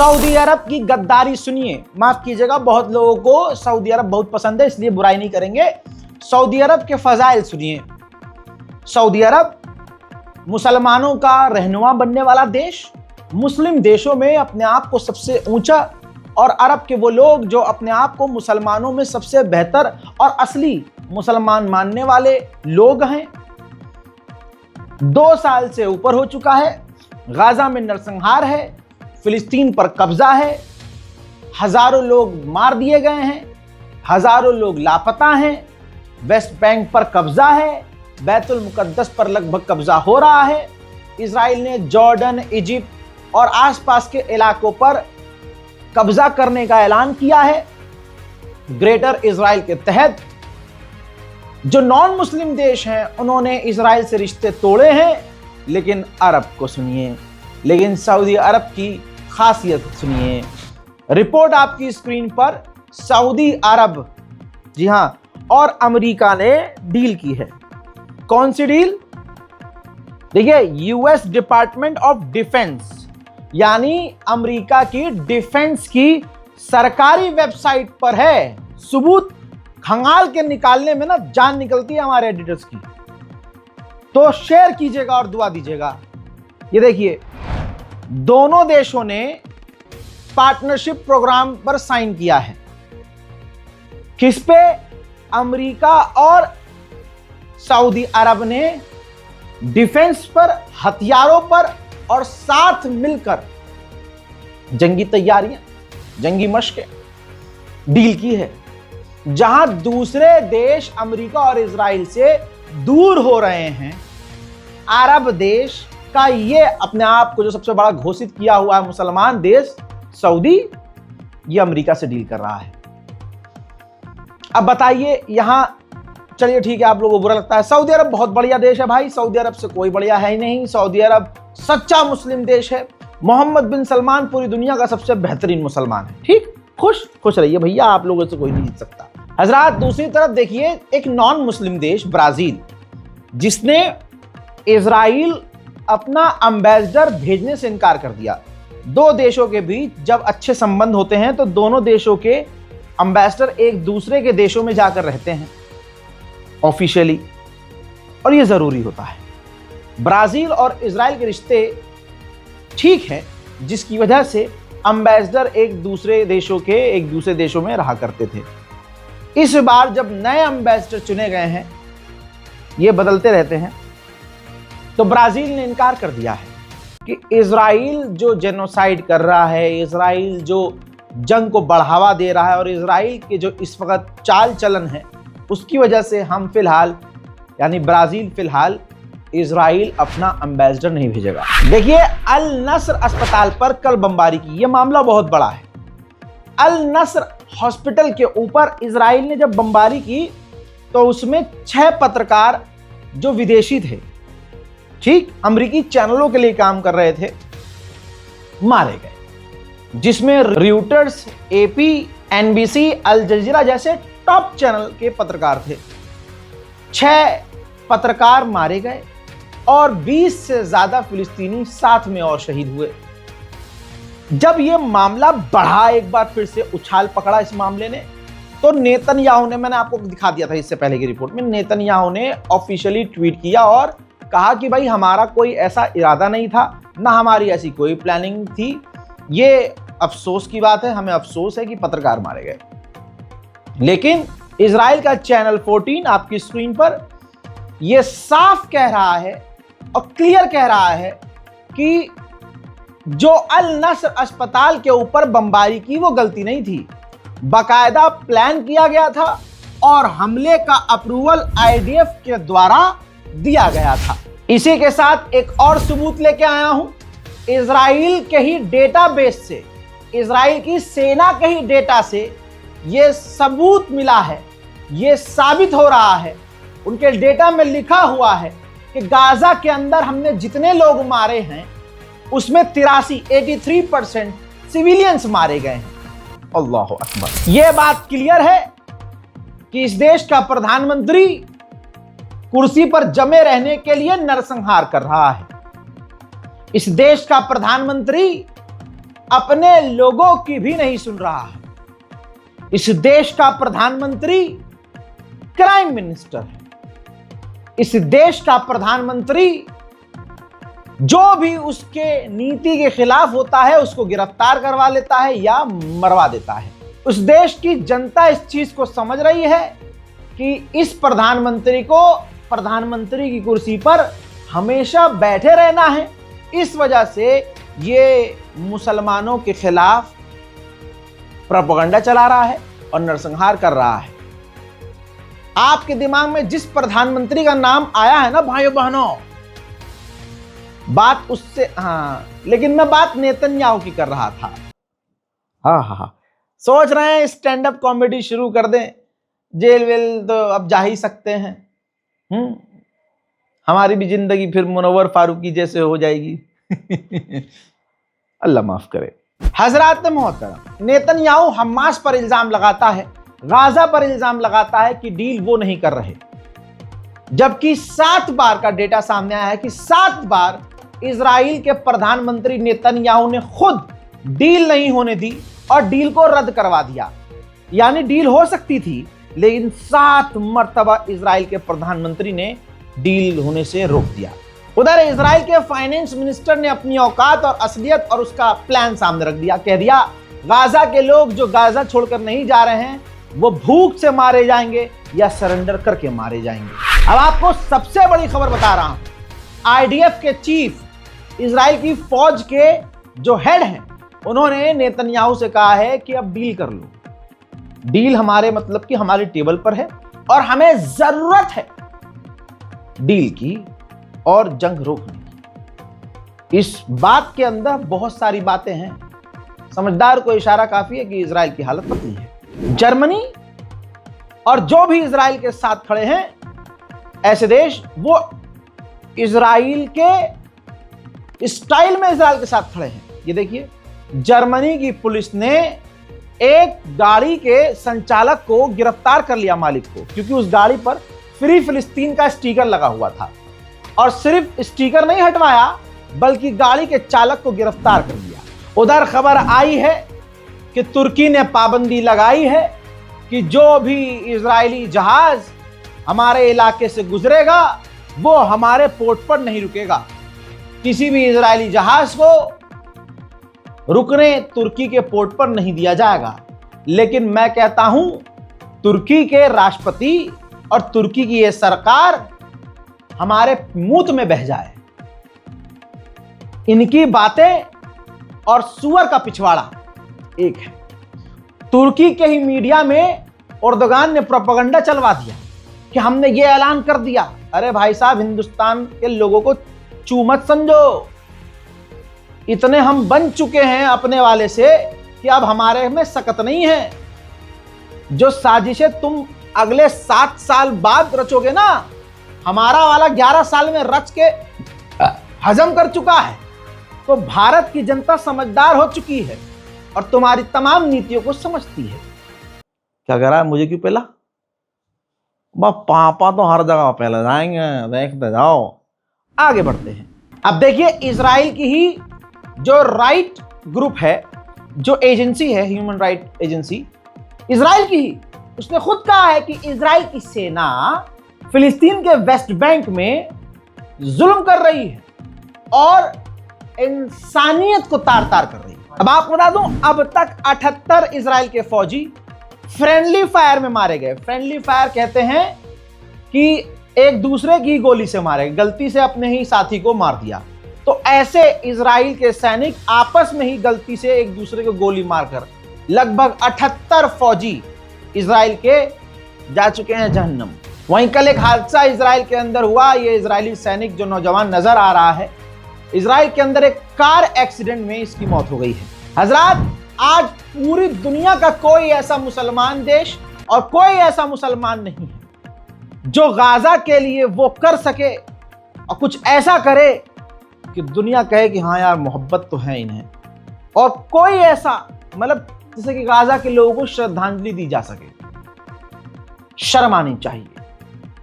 Saudi अरब की गद्दारी सुनिए। माफ कीजिएगा, बहुत लोगों को सऊदी अरब बहुत पसंद है, इसलिए बुराई नहीं करेंगे। सऊदी अरब के फजाइल सुनिए। सऊदी अरब मुसलमानों का रहनुमा बनने वाला देश, मुस्लिम देशों में अपने आप को सबसे ऊंचा, और अरब के वो लोग जो अपने आप को मुसलमानों में सबसे बेहतर और असली मुसलमान मानने वाले लोग हैं। 2 साल से ऊपर हो चुका है, गाजा में नरसंहार है, फिलिस्तीन पर कब्जा है, हजारों लोग मार दिए गए हैं, हजारों लोग लापता हैं, वेस्ट बैंक पर कब्जा है, बैतुल मुकद्दस पर लगभग कब्जा हो रहा है। इजराइल ने जॉर्डन, इजिप्ट और आसपास के इलाकों पर कब्जा करने का ऐलान किया है। ग्रेटर इजराइल के तहत जो नॉन मुस्लिम देश हैं उन्होंने इजराइल से रिश्ते तोड़े हैं। लेकिन अरब को सुनिए, लेकिन सऊदी अरब की खासियत सुनिए। रिपोर्ट आपकी स्क्रीन पर। सऊदी अरब, जी हां, और अमेरिका ने डील की है। कौन सी डील? देखिए, यूएस डिपार्टमेंट ऑफ डिफेंस यानी अमेरिका की डिफेंस की सरकारी वेबसाइट पर है। सबूत खंगाल के निकालने में ना जान निकलती है हमारे एडिटर्स की, तो शेयर कीजिएगा और दुआ दीजिएगा। ये देखिए, दोनों देशों ने पार्टनरशिप प्रोग्राम पर साइन किया है। किस पे? अमेरिका और सऊदी अरब ने डिफेंस पर, हथियारों पर और साथ मिलकर जंगी तैयारियां, जंगी मशकें डील की है। जहां दूसरे देश अमेरिका और इजराइल से दूर हो रहे हैं, अरब देश का ये अपने आप को जो सबसे बड़ा घोषित किया हुआ है मुसलमान देश सऊदी, ये अमेरिका से डील कर रहा है। अब बताइए यहां, चलिए ठीक है, आप लोगों को बुरा लगता है। सऊदी अरब बहुत बढ़िया देश है भाई, सऊदी अरब से कोई बढ़िया है ही नहीं। सऊदी अरब सच्चा मुस्लिम देश है। मोहम्मद बिन सलमान पूरी दुनिया का सबसे बेहतरीन मुसलमान है। ठीक, खुश रहिए भैया, आप लोगों से कोई नहीं जीत सकता। हजरात, दूसरी तरफ देखिए, एक नॉन मुस्लिम देश ब्राजील, जिसने इजराइल अपना एम्बेसडर भेजने से इनकार कर दिया। 2 देशों के बीच जब अच्छे संबंध होते हैं तो दोनों देशों के एम्बेसडर एक दूसरे के देशों में जाकर रहते हैं ऑफिशियली, और यह जरूरी होता है। ब्राजील और इजराइल के रिश्ते ठीक हैं, जिसकी वजह से एम्बेसडर एक दूसरे देशों में रहा करते थे। इस बार जब नए एम्बेसडर चुने गए हैं, ये बदलते रहते हैं, तो ब्राजील ने इनकार कर दिया है कि इजराइल जो जेनोसाइड कर रहा है, इजराइल जो जंग को बढ़ावा दे रहा है, और इजराइल के जो इस वक्त चाल चलन है, उसकी वजह से हम फिलहाल, यानी ब्राजील फिलहाल इजराइल अपना एम्बेसडर नहीं भेजेगा। देखिए, अल नस्र अस्पताल पर कल बमबारी की, यह मामला बहुत बड़ा है। अल नस्र हॉस्पिटल के ऊपर इजराइल ने जब बमबारी की तो उसमें 6 पत्रकार जो विदेशी थे, ठीक, अमेरिकी चैनलों के लिए काम कर रहे थे, मारे गए, जिसमें रॉयटर्स, एपी, एनबीसी, अल जजीरा जैसे टॉप चैनल के पत्रकार थे। 6 पत्रकार मारे गए और 20 से ज्यादा फिलिस्तीनी साथ में और शहीद हुए। जब यह मामला बढ़ा, एक बार फिर से उछाल पकड़ा इस मामले ने, तो नेतन्याहू ने, मैंने आपको दिखा दिया था इससे पहले की रिपोर्ट में, नेतन्याहू ने ऑफिशियली ट्वीट किया और कहा कि भाई हमारा कोई ऐसा इरादा नहीं था, ना हमारी ऐसी कोई प्लानिंग थी। ये अफसोस की बात है, हमें अफसोस है कि पत्रकार मारे गए। लेकिन इजराइल का चैनल 14 आपकी स्क्रीन पर यह साफ कह रहा है और क्लियर कह रहा है कि जो अल नस्र अस्पताल के ऊपर बमबारी की वो गलती नहीं थी, बाकायदा प्लान किया गया था और हमले का अप्रूवल आईडीएफ के द्वारा दिया गया था। इसी के साथ एक और सबूत लेके आया हूं। इजराइल के ही डेटाबेस से, इजराइल की सेना के ही डेटा से यह सबूत मिला है, यह साबित हो रहा है, उनके डेटा में लिखा हुआ है कि गाजा के अंदर हमने जितने लोग मारे हैं उसमें 83% सिविलियंस मारे गए हैं। अल्लाह अकबर। यह बात क्लियर है कि इस देश का प्रधानमंत्री कुर्सी पर जमे रहने के लिए नरसंहार कर रहा है। इस देश का प्रधानमंत्री अपने लोगों की भी नहीं सुन रहा है। इस देश का प्रधानमंत्री क्राइम मिनिस्टर है। इस देश का प्रधानमंत्री जो भी उसके नीति के खिलाफ होता है उसको गिरफ्तार करवा लेता है या मरवा देता है। उस देश की जनता इस चीज को समझ रही है कि इस प्रधानमंत्री को प्रधानमंत्री की कुर्सी पर हमेशा बैठे रहना है। इस वजह से ये मुसलमानों के खिलाफ प्रोपेगेंडा चला रहा है और नरसंहार कर रहा है। आपके दिमाग में जिस प्रधानमंत्री का नाम आया है ना भाइयों बहनों, बात उससे, लेकिन मैं बात नेतन्याहू की कर रहा था। हाँ, सोच रहे हैं स्टैंड अप कॉमेडी शुरू कर दें, जेल वेल तो अब जा ही सकते हैं। हमारी भी जिंदगी फिर मुनव्वर फारूकी जैसे हो जाएगी। अल्लाह माफ करे। हजरात मोहतरम, नेतन्याहू हमास पर इल्जाम लगाता है, गाजा पर इल्जाम लगाता है कि डील वो नहीं कर रहे, जबकि 7 बार का डेटा सामने आया है कि 7 बार इजराइल के प्रधानमंत्री नेतन्याहू ने खुद डील नहीं होने दी और डील को रद्द करवा दिया। यानी डील हो सकती थी, लेकिन 7 मर्तबा इजराइल के प्रधानमंत्री ने डील होने से रोक दिया। उधर इजराइल के फाइनेंस मिनिस्टर ने अपनी औकात और असलियत और उसका प्लान सामने रख दिया। कह दिया गाजा के लोग जो गाजा छोड़कर नहीं जा रहे हैं वो भूख से मारे जाएंगे या सरेंडर करके मारे जाएंगे। अब आपको सबसे बड़ी खबर बता रहा हूं, आईडीएफ के चीफ, इजराइल की फौज के जो हेड हैं, उन्होंने नेतन्याहू से कहा है कि अब डील कर लो। डील हमारे मतलब कि हमारी टेबल पर है और हमें जरूरत है डील की और जंग रोकने की। इस बात के अंदर बहुत सारी बातें हैं। समझदार को इशारा काफी है कि इजराइल की हालत पतली है। जर्मनी और जो भी इजराइल के साथ खड़े हैं ऐसे देश, वो इजराइल के स्टाइल में इजराइल के साथ खड़े हैं। ये देखिए, जर्मनी की पुलिस ने एक गाड़ी के संचालक को गिरफ्तार कर लिया, मालिक को, क्योंकि उस गाड़ी पर फ्री फिलिस्तीन का स्टिकर लगा हुआ था। और सिर्फ स्टिकर नहीं हटवाया बल्कि गाड़ी के चालक को गिरफ्तार कर लिया। उधर खबर आई है कि तुर्की ने पाबंदी लगाई है कि जो भी इजरायली जहाज हमारे इलाके से गुजरेगा वो हमारे पोर्ट पर नहीं रुकेगा। किसी भी इजरायली जहाज को रुकने तुर्की के पोर्ट पर नहीं दिया जाएगा। लेकिन मैं कहता हूं, तुर्की के राष्ट्रपति और तुर्की की यह सरकार हमारे मूत में बह जाए। इनकी बातें और सुअर का पिछवाड़ा एक है। तुर्की के ही मीडिया में एर्दोगान ने प्रोपेगेंडा चलवा दिया कि हमने ये ऐलान कर दिया। अरे भाई साहब, हिंदुस्तान के लोगों को चू मत समझो। इतने हम बन चुके हैं अपने वाले से कि अब हमारे में सकत नहीं है। जो साजिशें तुम अगले 7 साल बाद रचोगे ना, हमारा वाला 11 साल में रच के हजम कर चुका है। तो भारत की जनता समझदार हो चुकी है और तुम्हारी तमाम नीतियों को समझती है। क्या कह रहा है, मुझे क्यों पहला? पापा तो हर जगह पहले जाएंगे, देखते जाओ। आगे बढ़ते हैं। अब देखिए, इजराइल की ही जो राइट ग्रुप है, जो एजेंसी है, ह्यूमन राइट एजेंसी, इजराइल की ही, उसने खुद कहा है कि इजराइल की सेना फिलिस्तीन के वेस्ट बैंक में जुल्म कर रही है और इंसानियत को तार तार कर रही है। अब आपको बता दूं, अब तक 78 इजराइल के फौजी फ्रेंडली फायर में मारे गए। फ्रेंडली फायर कहते हैं कि एक दूसरे की गोली से मारे, गलती से अपने ही साथी को मार दिया। तो ऐसे इजराइल के सैनिक आपस में ही गलती से एक दूसरे को गोली मारकर लगभग 78 फौजी इजराइल के जा चुके हैं जहन्नम। वहीं कल एक हादसा इजराइल के अंदर हुआ। ये इजरायली सैनिक जो नौजवान नजर आ रहा है, इजराइल के अंदर एक कार एक्सीडेंट में इसकी मौत हो गई है। हजरात, आज पूरी दुनिया का कोई ऐसा मुसलमान देश और कोई ऐसा मुसलमान नहीं है जो गाजा के लिए वो कर सके और कुछ ऐसा करे कि दुनिया कहे कि हाँ यार, मोहब्बत तो है इन्हें। और कोई ऐसा, मतलब जैसे कि गाजा के लोगों को श्रद्धांजलि दी जा सके। शर्म आनी चाहिए।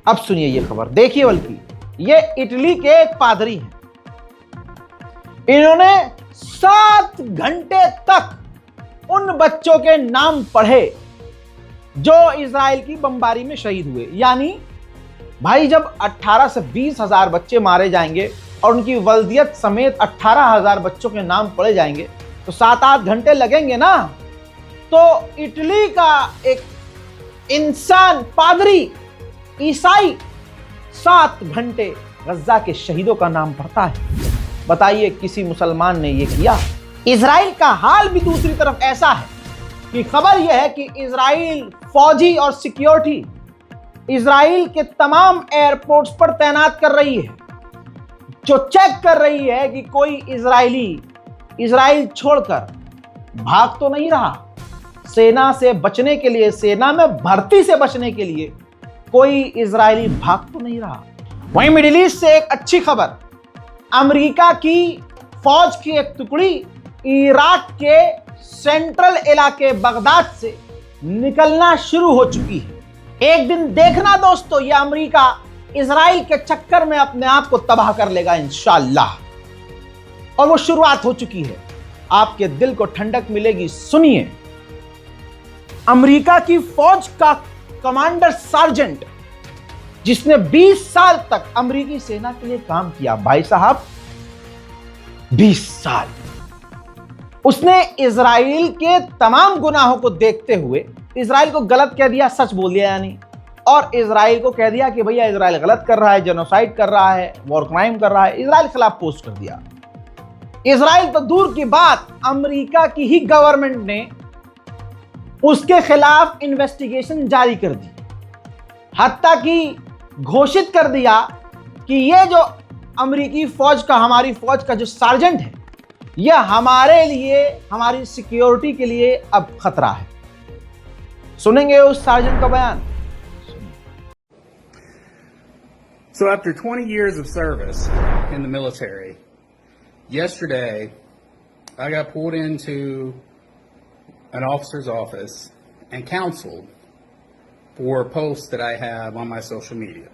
अब सुनिए ये खबर, देखिए। बल्कि ये इटली के एक पादरी हैं, इन्होंने 7 घंटे तक उन बच्चों के नाम पढ़े जो इजराइल की बमबारी में शहीद हुए। यानी भाई जब 18 से 20 हजार बच्चे मारे जाएंगे और उनकी वल्दियत समेत 18,000 बच्चों के नाम पढ़े जाएंगे तो 7-8 घंटे लगेंगे ना। तो इटली का एक इंसान, पादरी, ईसाई 7 घंटे गज्जा के शहीदों का नाम पढ़ता है। बताइए किसी मुसलमान ने यह किया? इजराइल का हाल भी दूसरी तरफ ऐसा है कि खबर यह है कि इजराइल फौजी और सिक्योरिटी इजराइल के तमाम एयरपोर्ट्स पर तैनात कर रही है, जो चेक कर रही है कि कोई इजरायली इजराइल छोड़कर भाग तो नहीं रहा। सेना से बचने के लिए, सेना में भर्ती से बचने के लिए कोई इजरायली भाग तो नहीं रहा। वहीं मिडिल ईस्ट से एक अच्छी खबर, अमेरिका की फौज की एक टुकड़ी इराक के सेंट्रल इलाके बगदाद से निकलना शुरू हो चुकी है। एक दिन देखना दोस्तों, यह अमेरिका इजराइल के चक्कर में अपने आप को तबाह कर लेगा इंशाअल्लाह। और वो शुरुआत हो चुकी है। आपके दिल को ठंडक मिलेगी। सुनिए, अमेरिका की फौज का कमांडर सार्जेंट जिसने 20 साल तक अमेरिकी सेना के लिए काम किया, भाई साहब 20 साल, उसने इजराइल के तमाम गुनाहों को देखते हुए इजराइल को गलत कह दिया, सच बोल दिया यानी, और इजराइल को कह दिया कि भैया इजराइल गलत कर रहा है, जेनोसाइड कर रहा है, वॉर क्राइम कर रहा है, इजराइल के खिलाफ पोस्ट कर दिया। इजराइल तो दूर की बात, अमेरिका की ही गवर्नमेंट ने उसके खिलाफ इन्वेस्टिगेशन जारी कर दी, हत्ता कि घोषित कर दिया कि ये जो अमेरिकी फौज का, हमारी फौज का जो सार्जेंट है, यह हमारे लिए, हमारी सिक्योरिटी के लिए अब खतरा है। सुनेंगे उस सार्जेंट का बयान। So after 20 years of service in the military, yesterday I got pulled into an officer's office and counseled for a post that I have on my social media.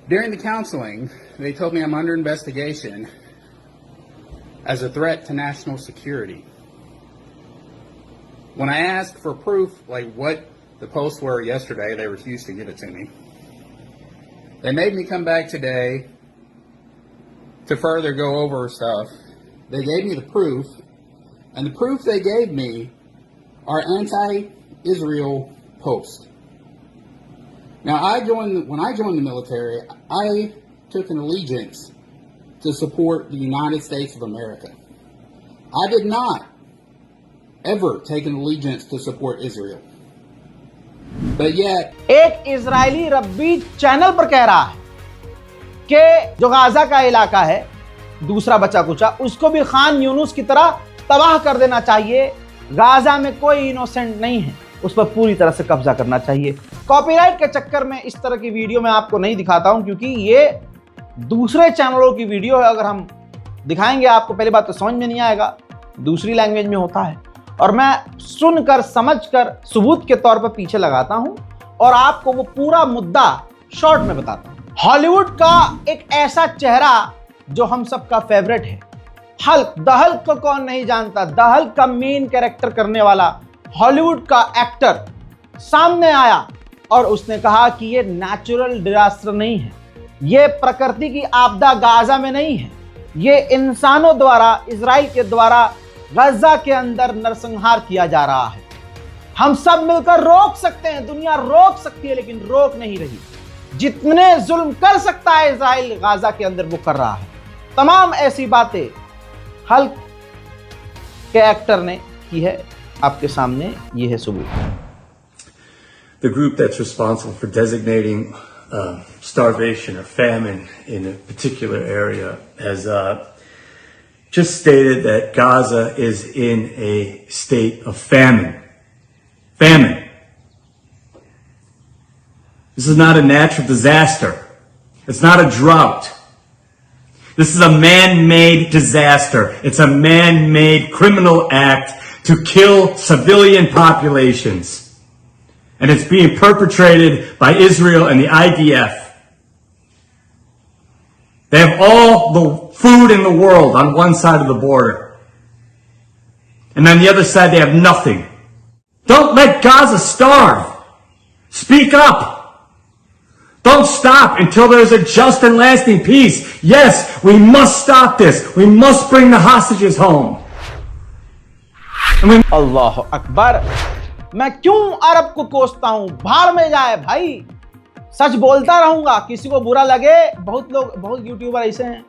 During the counseling, they told me I'm under investigation as a threat to national security. When I asked for proof, like what the posts were yesterday, they refused to give it to me. They made me come back today to further go over stuff. They gave me the proof, and the proof they gave me are anti-Israel posts. Now, when I joined the military, I took an allegiance to support the United States of America. I did not ever take an allegiance to support Israel. But yet, एक Israeli रब्बी channel पर कह रहा है कि जो Gaza का इलाका है, दूसरा बचा कुचा, उसको भी खान यूनुस की तरह तबाह कर देना चाहिए। गाजा में कोई इनोसेंट नहीं है, उस पर पूरी तरह से कब्जा करना चाहिए। कॉपीराइट के चक्कर में इस तरह की वीडियो मैं आपको नहीं दिखाता हूं, क्योंकि ये दूसरे चैनलों की वीडियो है। अगर हम दिखाएंगे आपको, पहली बात तो समझ में नहीं आएगा, दूसरी लैंग्वेज में होता है, और मैं सुनकर समझकर सबूत के तौर पर पीछे लगाता हूं और आपको वो पूरा मुद्दा शॉर्ट में बताता हूं। हॉलीवुड का एक ऐसा चेहरा जो हम सबका फेवरेट है, हल्क। द हल्क को कौन नहीं जानता? द हल्क का मेन कैरेक्टर करने वाला हॉलीवुड का एक्टर सामने आया और उसने कहा कि ये नेचुरल डिजास्टर नहीं है, ये प्रकृति की आपदा गाजा में नहीं है, ये इंसानों द्वारा, इजराइल के द्वारा गजा के अंदर नरसंहार किया जा रहा है। हम सब मिलकर रोक सकते हैं, दुनिया रोक सकती है, लेकिन रोक नहीं रही। जितने जुल्म कर सकता है इजराइल गाजा के अंदर, वो कर रहा है। तमाम ऐसी बातें हल्क के एक्टर ने की है। आपके सामने ये है सबूत। The group that's responsible for designating starvation or famine in a particular area has just stated that Gaza is in a state of famine. Famine. This is not a natural disaster. It's not a drought. This is a man-made disaster. It's a man-made criminal act to kill civilian populations. And it's being perpetrated by Israel and the IDF. They have all the food in the world on one side of the border. And on the other side, they have nothing. Don't let Gaza starve. Speak up. Don't stop until there's a just and lasting peace. Yes, we must stop this. We must bring the hostages home. अल्लाह अकबर। मैं क्यों अरब को कोसता हूं, भाड़ में जाए भाई। सच बोलता रहूंगा, किसी को बुरा लगे। बहुत यूट्यूबर ऐसे हैं,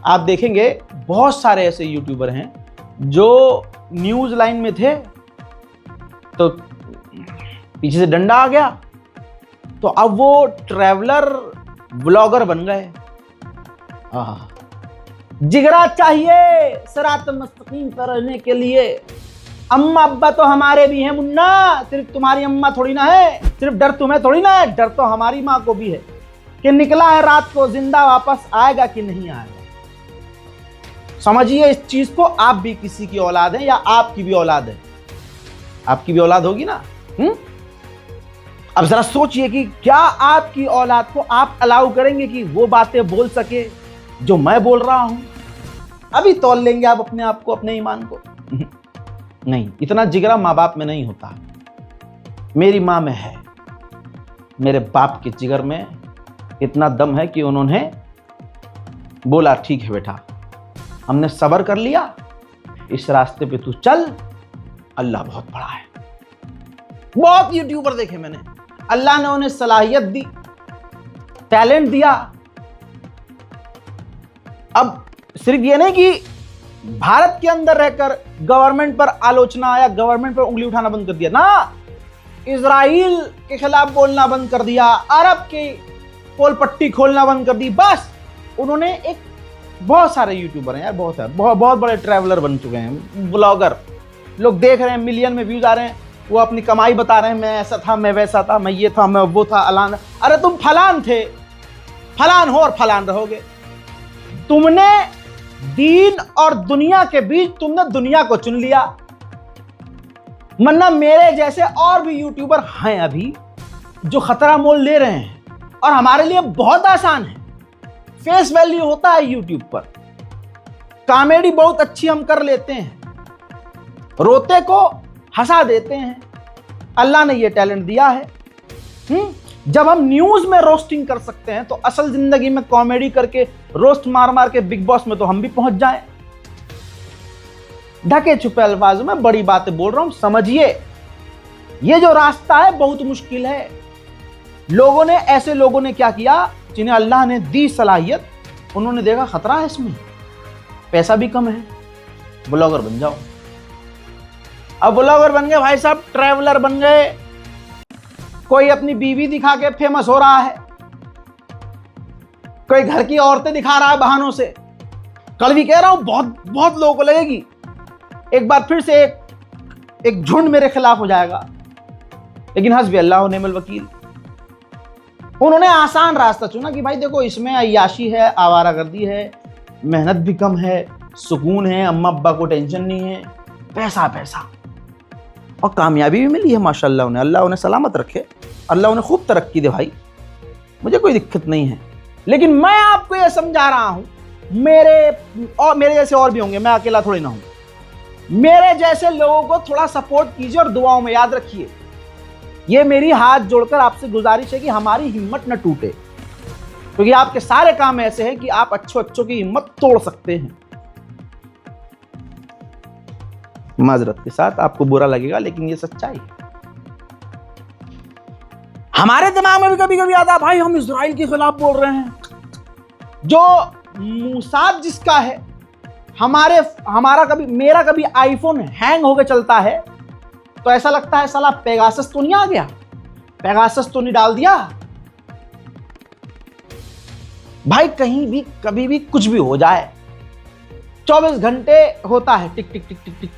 आप देखेंगे बहुत सारे ऐसे यूट्यूबर हैं जो न्यूज लाइन में थे तो पीछे से डंडा आ गया तो अब वो ट्रैवलर ब्लॉगर बन गए। जिगरा चाहिए सिरात मुस्तकीम पर रहने के लिए। अम्मा अब्बा तो हमारे भी हैं मुन्ना, सिर्फ तुम्हारी अम्मा थोड़ी ना है। सिर्फ डर तुम्हें थोड़ी ना है, डर तो हमारी माँ को भी है कि निकला है रात को जिंदा वापस आएगा कि नहीं आएगा। समझिए इस चीज को। आप भी किसी की औलाद है या आपकी भी औलाद है, आपकी भी औलाद होगी ना। अब जरा सोचिए कि क्या आपकी औलाद को आप अलाउ करेंगे कि वो बातें बोल सके जो मैं बोल रहा हूं। अभी तौल लेंगे आप अपने आप को, अपने ईमान को। नहीं, इतना जिगरा माँ बाप में नहीं होता। मेरी माँ में है, मेरे बाप के जिगर में इतना दम है कि उन्होंने बोला ठीक है बेटा, हमने सब्र कर लिया, इस रास्ते पे तू चल, अल्लाह बहुत बड़ा है। बहुत यूट्यूबर देखे मैंने, अल्लाह ने उन्हें सलाहियत दी, टैलेंट दिया। अब सिर्फ ये नहीं कि भारत के अंदर रहकर गवर्नमेंट पर आलोचना या गवर्नमेंट पर उंगली उठाना बंद कर दिया ना, इजराइल के खिलाफ बोलना बंद कर दिया, अरब की पोल पट्टी खोलना बंद कर दी। बस उन्होंने एक, बहुत सारे यूट्यूबर हैं यार, बहुत बड़े ट्रैवलर बन चुके हैं, ब्लॉगर। लोग देख रहे हैं, मिलियन में व्यूज आ रहे हैं, वो अपनी कमाई बता रहे हैं, मैं ऐसा था, मैं वैसा था, मैं ये था, मैं वो था, अलान। अरे तुम फलान थे, फलान हो और फलान रहोगे। तुमने दीन और दुनिया के बीच तुमने दुनिया को चुन लिया। वरना मेरे जैसे और भी यूट्यूबर हैं अभी जो खतरा मोल ले रहे हैं और हमारे लिए बहुत आसान है। फेस वैल्यू होता है यूट्यूब पर, कॉमेडी बहुत अच्छी हम कर लेते हैं, रोते को हंसा देते हैं। अल्लाह ने ये टैलेंट दिया है। जब हम न्यूज में रोस्टिंग कर सकते हैं तो असल जिंदगी में कॉमेडी करके रोस्ट मार मार के बिग बॉस में तो हम भी पहुंच जाएं। ढके छुपे अल्फाजों में बड़ी बातें बोल रहा हूं, समझिए। ये जो रास्ता है बहुत मुश्किल है। ऐसे लोगों ने क्या किया, जिन्हें अल्लाह ने दी सलाहियत, उन्होंने देखा खतरा है इसमें, पैसा भी कम है, ब्लॉगर बन जाओ। अब ब्लॉगर बन गए भाई साहब, ट्रैवलर बन गए, कोई अपनी बीवी दिखा के फेमस हो रहा है, कोई घर की औरतें दिखा रहा है बहानों से। कल भी कह रहा हूं, बहुत लोगों को लगेगी एक बार फिर से एक झुंड मेरे खिलाफ हो जाएगा, लेकिन हस्बी अल्लाह व निअमल वकील। उन्होंने आसान रास्ता चुना कि भाई देखो इसमें अय्याशी है, आवारागर्दी है, मेहनत भी कम है, सुकून है, अम्मा अब्बा को टेंशन नहीं है, पैसा और कामयाबी भी मिली है माशाल्लाह उन्हें। अल्लाह उन्हें सलामत रखे, अल्लाह उन्हें खूब तरक्की दे भाई, मुझे कोई दिक्कत नहीं है। लेकिन मैं आपको यह समझा रहा हूं, मेरे जैसे और भी होंगे, मैं अकेला थोड़ी ना हूं। मेरे जैसे लोगों को थोड़ा सपोर्ट कीजिए और दुआओं में याद रखिए। ये मेरी हाथ जोड़कर आपसे गुजारिश है कि हमारी हिम्मत न टूटे, क्योंकि आपके सारे काम ऐसे हैं कि आप अच्छों की हिम्मत तोड़ सकते हैं। माजरत के साथ, आपको बुरा लगेगा लेकिन ये सच्चाई है। हमारे दिमाग में भी कभी कभी आता है भाई हम इजराइल के खिलाफ बोल रहे हैं। जो मूसाद जिसका है, मेरा कभी आईफोन हैंग होकर चलता है तो ऐसा लगता है साला पेगासस तो नहीं आ गया, पेगासस तो नहीं डाल दिया। भाई कहीं भी कभी भी कुछ भी हो जाए, 24 घंटे होता है टिक टिक टिक टिक टिक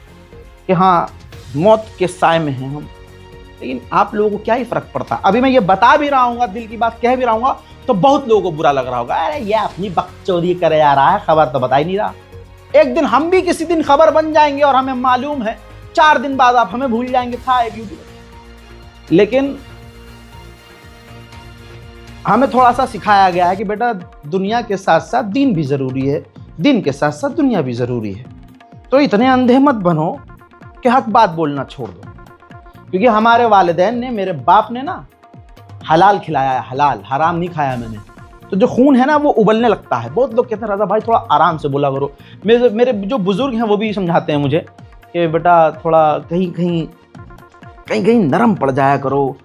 कि हाँ मौत के साए में हैं हम। लेकिन आप लोगों को क्या ही फर्क पड़ता। अभी मैं ये बता भी रहा हूँ, दिल की बात कह भी रहा हूँ, तो बहुत लोगों को बुरा लग रहा होगा, अरे ये अपनी बकचोदी करे जा रहा है, खबर तो बता ही नहीं रहा। एक दिन हम भी किसी दिन खबर बन जाएंगे और हमें मालूम है, 4 दिन बाद आप हमें भूल जाएंगे, था एक यूट्यूबर। लेकिन हमें थोड़ा सा सिखाया गया है कि बेटा दुनिया के साथ साथ दीन भी ज़रूरी है, दीन के साथ साथ दुनिया भी ज़रूरी है। तो इतने अंधे मत बनो कि हक बात बोलना छोड़ दो। क्योंकि हमारे वालिदैन ने, मेरे बाप ने ना हलाल खिलाया है, हलाल, हराम नहीं खाया मैंने। तो जो खून है ना वो उबलने लगता है। बहुत लोग कहते हैं रज़ा भाई थोड़ा आराम से बोला करो। मेरे जो बुज़ुर्ग हैं वो भी समझाते हैं मुझे कि बेटा थोड़ा कहीं नरम पड़ जाया करो,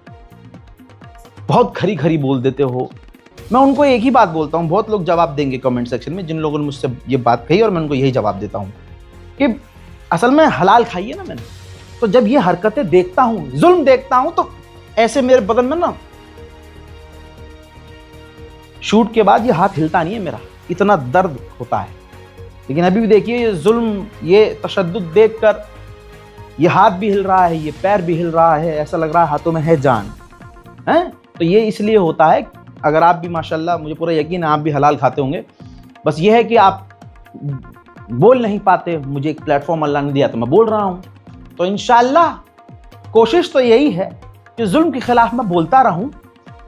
बहुत खरी खरी बोल देते हो। मैं उनको एक ही बात बोलता हूँ, बहुत लोग जवाब देंगे कमेंट सेक्शन में जिन लोगों ने मुझसे ये बात कही, और मैं उनको यही जवाब देता हूँ कि असल में हलाल खाई है ना मैंने, तो जब ये हरकतें देखता हूँ, जुल्म देखता हूँ, तो ऐसे मेरे बदन में ना शूट के बाद ये हाथ हिलता नहीं है मेरा, इतना दर्द होता है। लेकिन अभी भी देखिए ये जुल्म, ये तशद्दुद देखकर ये हाथ भी हिल रहा है, ये पैर भी हिल रहा है, ऐसा लग रहा है हाथों में है जान है। तो ये इसलिए होता है, अगर आप भी माशाल्लाह, मुझे पूरा यकीन है आप भी हलाल खाते होंगे, बस ये है कि आप बोल नहीं पाते। मुझे एक प्लेटफॉर्म अल्लाह ने दिया तो मैं बोल रहा हूँ। तो इंशाल्लाह कोशिश तो यही है कि जुल्म के खिलाफ मैं बोलता रहूँ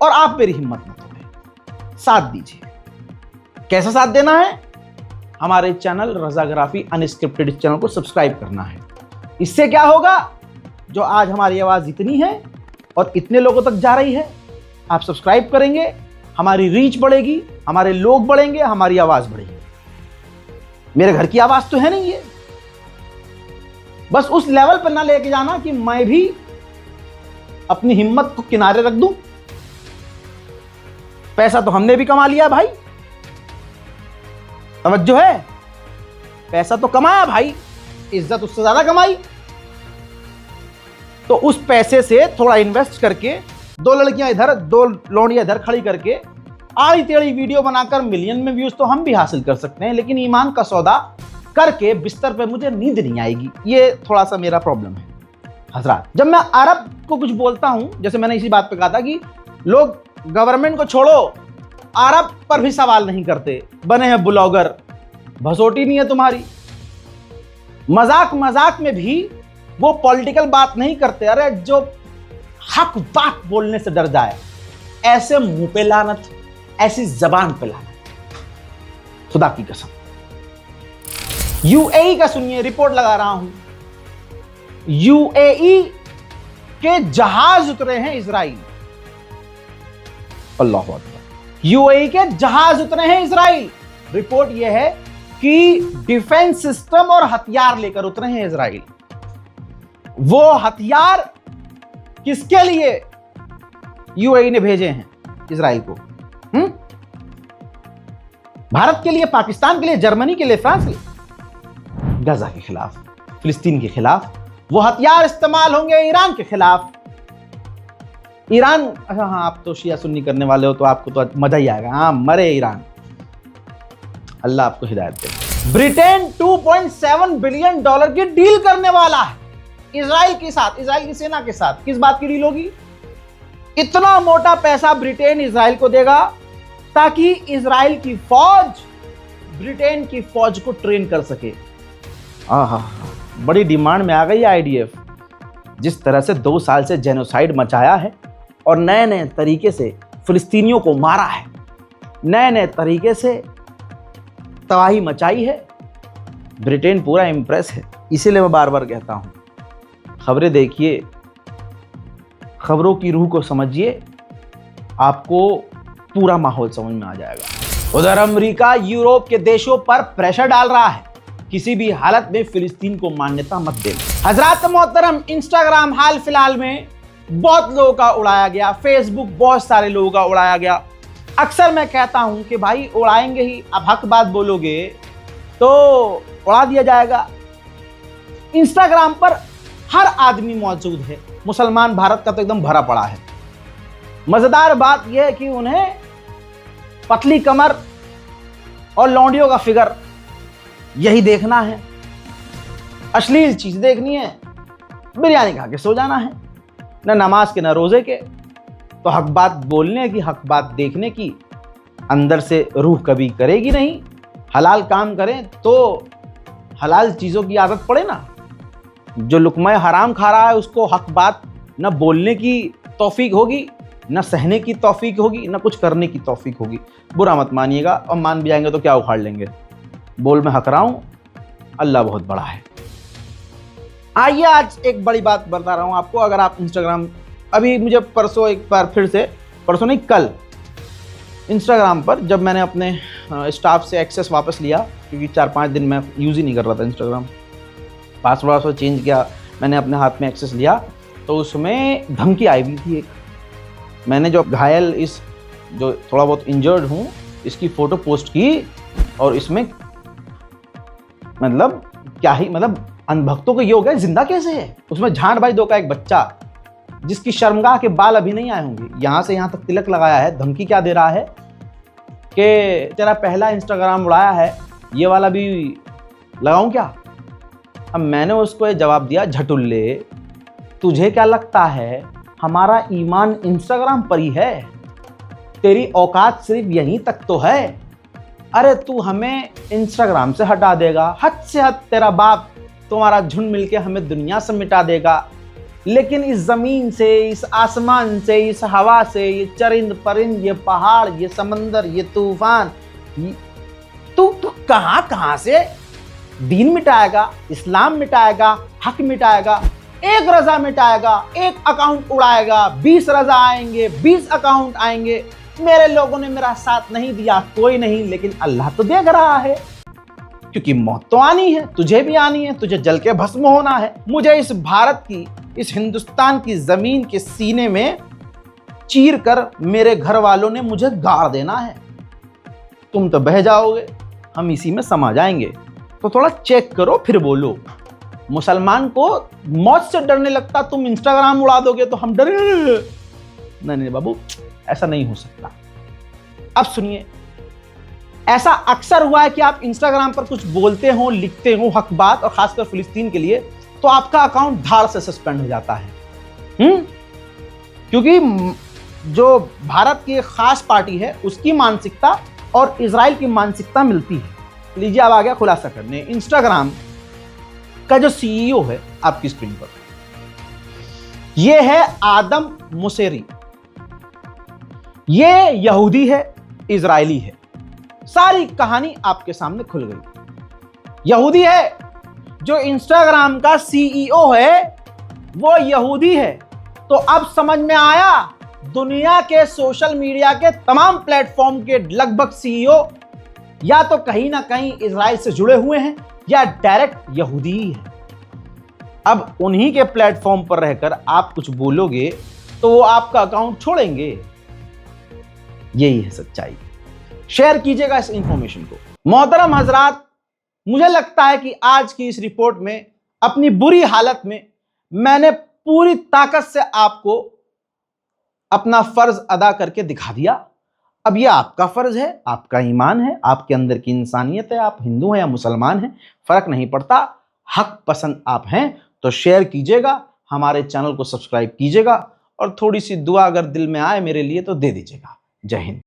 और आप मेरी हिम्मत न तोड़ें, साथ दीजिए। कैसा साथ देना है? हमारे चैनल रज़ाग्राफी अनस्क्रिप्टेड इस चैनल को सब्सक्राइब करना है। इससे क्या होगा, जो आज हमारी आवाज़ इतनी है और इतने लोगों तक जा रही है, आप सब्सक्राइब करेंगे, हमारी रीच बढ़ेगी, हमारे लोग बढ़ेंगे, हमारी आवाज़ बढ़ेगी। मेरे घर की आवाज़ तो है नहीं ये, बस उस लेवल पर ना लेके जाना कि मैं भी अपनी हिम्मत को किनारे रख दूं। पैसा तो हमने भी कमा लिया भाई, तवज्जो है, पैसा तो कमाया भाई, इज्जत उससे ज्यादा कमाई। तो उस पैसे से थोड़ा इन्वेस्ट करके, दो लड़कियां इधर, दो लौंडियां इधर खड़ी करके आड़ी टेढ़ी वीडियो बनाकर मिलियन में व्यूज तो हम भी हासिल कर सकते हैं। लेकिन ईमान का सौदा करके बिस्तर पे मुझे नींद नहीं आएगी, ये थोड़ा सा मेरा प्रॉब्लम है हजरात। जब मैं अरब को कुछ बोलता हूं, जैसे मैंने इसी बात पे कहा था कि लोग गवर्नमेंट को छोड़ो, अरब पर भी सवाल नहीं करते, बने हैं ब्लॉगर, भसोटी नहीं है तुम्हारी। मजाक मजाक में भी वो पॉलिटिकल बात नहीं करते। अरे जो हक बात बोलने से डर जाए, ऐसे मुंह पे लानत, ऐसी जबान पे लानत, खुदा की कसम। यूएई का सुनिए, रिपोर्ट लगा रहा हूं, यूएई के जहाज उतरे हैं इजराइल। अल्लाह अकबर। यूएई के जहाज उतरे हैं इजराइल। रिपोर्ट यह है कि डिफेंस सिस्टम और हथियार लेकर उतरे हैं इजराइल। वो हथियार किसके लिए यूएई ने भेजे हैं इजराइल को? भारत के लिए, पाकिस्तान के लिए, जर्मनी के लिए, फ्रांस के लिए। गजा के खिलाफ, फिलिस्तीन के खिलाफ। वो हथियार इस्तेमाल होंगे ईरान के खिलाफ। ईरान, अच्छा हाँ, आप तो शिया सुन्नी करने वाले हो तो आपको तो मजा ही आएगा। हाँ, मरे ईरान, अल्लाह आपको हिदायत दे। ब्रिटेन $2.7 बिलियन की डील करने वाला है इजराइल के साथ, इजराइल की सेना के साथ। किस बात की डील होगी? इतना मोटा पैसा ब्रिटेन इजराइल को देगा ताकि इजराइल की फौज ब्रिटेन की फौज को ट्रेन कर सके। आहा, बड़ी डिमांड में आ गई आईडीएफ। जिस तरह से 2 साल से जेनोसाइड मचाया है और नए नए तरीके से फिलिस्तीनियों को मारा है, नए नए तरीके से तबाही मचाई है, ब्रिटेन पूरा इम्प्रेस है। इसीलिए मैं बार बार कहता हूं, खबरें देखिए, खबरों की रूह को समझिए, आपको पूरा माहौल समझ में आ जाएगा। उधर अमेरिका यूरोप के देशों पर प्रेशर डाल रहा है, किसी भी हालत में फिलिस्तीन को मान्यता मत देना। हजरात मोहतरम, इंस्टाग्राम हाल फिलहाल में बहुत लोगों का उड़ाया गया, फेसबुक बहुत सारे लोगों का उड़ाया गया। अक्सर मैं कहता हूं कि भाई उड़ाएंगे ही, आप हक बात बोलोगे तो उड़ा दिया जाएगा। इंस्टाग्राम पर हर आदमी मौजूद है, मुसलमान भारत का तो एकदम भरा पड़ा है। मजेदार बात यह है कि उन्हें पतली कमर और लौंडियों का फिगर यही देखना है, अश्लील चीज देखनी है, बिरयानी खा के सो जाना है, न नमाज के न रोजे के। तो हक बात बोलने की, हक बात देखने की अंदर से रूह कभी करेगी नहीं। हलाल काम करें तो हलाल चीजों की आदत पड़े ना। जो लुकमा हराम खा रहा है उसको हक बात न बोलने की तौफीक होगी, ना सहने की तौफीक होगी, ना कुछ करने की तौफीक होगी। बुरा मत मानिएगा, और मान भी जाएंगे तो क्या उखाड़ लेंगे। बोल मैं हक रहा हूं, अल्लाह बहुत बड़ा है। आइए आज एक बड़ी बात बता रहा हूं आपको। अगर आप इंस्टाग्राम, अभी मुझे परसों एक बार फिर से, परसों नहीं कल, इंस्टाग्राम पर जब मैंने अपने स्टाफ से एक्सेस वापस लिया, क्योंकि 4-5 दिन मैं यूज़ ही नहीं कर रहा था इंस्टाग्राम, पासवर्ड चेंज किया, मैंने अपने हाथ में एक्सेस लिया, तो उसमें धमकी आई हुई थी एक। मैंने जो घायल, इस जो थोड़ा बहुत इंजर्ड हूँ, इसकी फ़ोटो पोस्ट की, और इसमें मतलब क्या ही, मतलब अनभक्तों को ये हो गया जिंदा कैसे है। उसमें झांट भाई 2 का एक बच्चा, जिसकी शर्मगाह के बाल अभी नहीं आए होंगे, यहाँ से यहाँ तक तिलक लगाया है, धमकी क्या दे रहा है कि तेरा पहला इंस्टाग्राम उड़ाया है, ये वाला भी लगाऊं क्या। अब मैंने उसको ये जवाब दिया, झटुल्ले तुझे क्या लगता है हमारा ईमान इंस्टाग्राम पर ही है? तेरी औकात सिर्फ यहीं तक तो है। अरे तू हमें इंस्टाग्राम से हटा देगा, हद से हद तेरा बाप तुम्हारा झुंड मिलके हमें दुनिया से मिटा देगा, लेकिन इस जमीन से, इस आसमान से, इस हवा से, ये चरिंद परिंद, ये पहाड़, ये समंदर, ये तूफान, तू कहां से दीन मिटाएगा, इस्लाम मिटाएगा, हक मिटाएगा, एक रजा मिटाएगा, एक अकाउंट उड़ाएगा, 20 रजा आएंगे, 20 अकाउंट आएंगे। मेरे लोगों ने मेरा साथ नहीं दिया, कोई नहीं, लेकिन अल्लाह तो देख रहा है, क्योंकि मौत तो आनी है, तुझे भी आनी है, तुझे जल के भस्म होना है। मुझे इस भारत की, इस हिंदुस्तान की जमीन के सीने में चीर कर मेरे घर वालों ने मुझे गाड़ देना है। तुम तो बह जाओगे, हम इसी में समा जाएंगे। तो थोड़ा चेक करो फिर बोलो। मुसलमान को मौत से डरने लगता, तुम इंस्टाग्राम उड़ा दोगे तो हम डरेंगे? नहीं बाबू, ऐसा नहीं हो सकता। अब सुनिए, ऐसा अक्सर हुआ है कि आप इंस्टाग्राम पर कुछ बोलते हो, लिखते हो हक बात, और खासकर फिलिस्तीन के लिए, तो आपका अकाउंट धाड़ से सस्पेंड हो जाता है। क्योंकि जो भारत की एक खास पार्टी है, उसकी मानसिकता और इजराइल की मानसिकता मिलती है। लीजिए अब आ गया खुलासा करने। इंस्टाग्राम का जो सीईओ है आपकी स्क्रीन पर, यह है आदम मोसेरी। ये यहूदी है, इजरायली है। सारी कहानी आपके सामने खुल गई। यहूदी है, जो इंस्टाग्राम का सीईओ है वो यहूदी है। तो अब समझ में आया, दुनिया के सोशल मीडिया के तमाम प्लेटफॉर्म के लगभग सीईओ या तो कहीं ना कहीं इजराइल से जुड़े हुए हैं, या डायरेक्ट यहूदी ही है। अब उन्हीं के प्लेटफॉर्म पर रहकर आप कुछ बोलोगे तो वो आपका अकाउंट छोड़ेंगे। यही है सच्चाई। शेयर कीजिएगा इस इंफॉर्मेशन को। मोहतरम हजरात, मुझे लगता है कि आज की इस रिपोर्ट में, अपनी बुरी हालत में, मैंने पूरी ताकत से आपको अपना फर्ज अदा करके दिखा दिया। अब यह आपका फर्ज है, आपका ईमान है, आपके अंदर की इंसानियत है। आप हिंदू हैं या मुसलमान हैं, फर्क नहीं पड़ता। हक पसंद आप हैं तो शेयर कीजिएगा, हमारे चैनल को सब्सक्राइब कीजिएगा, और थोड़ी सी दुआ अगर दिल में आए मेरे लिए तो दे दीजिएगा। जय हिंद।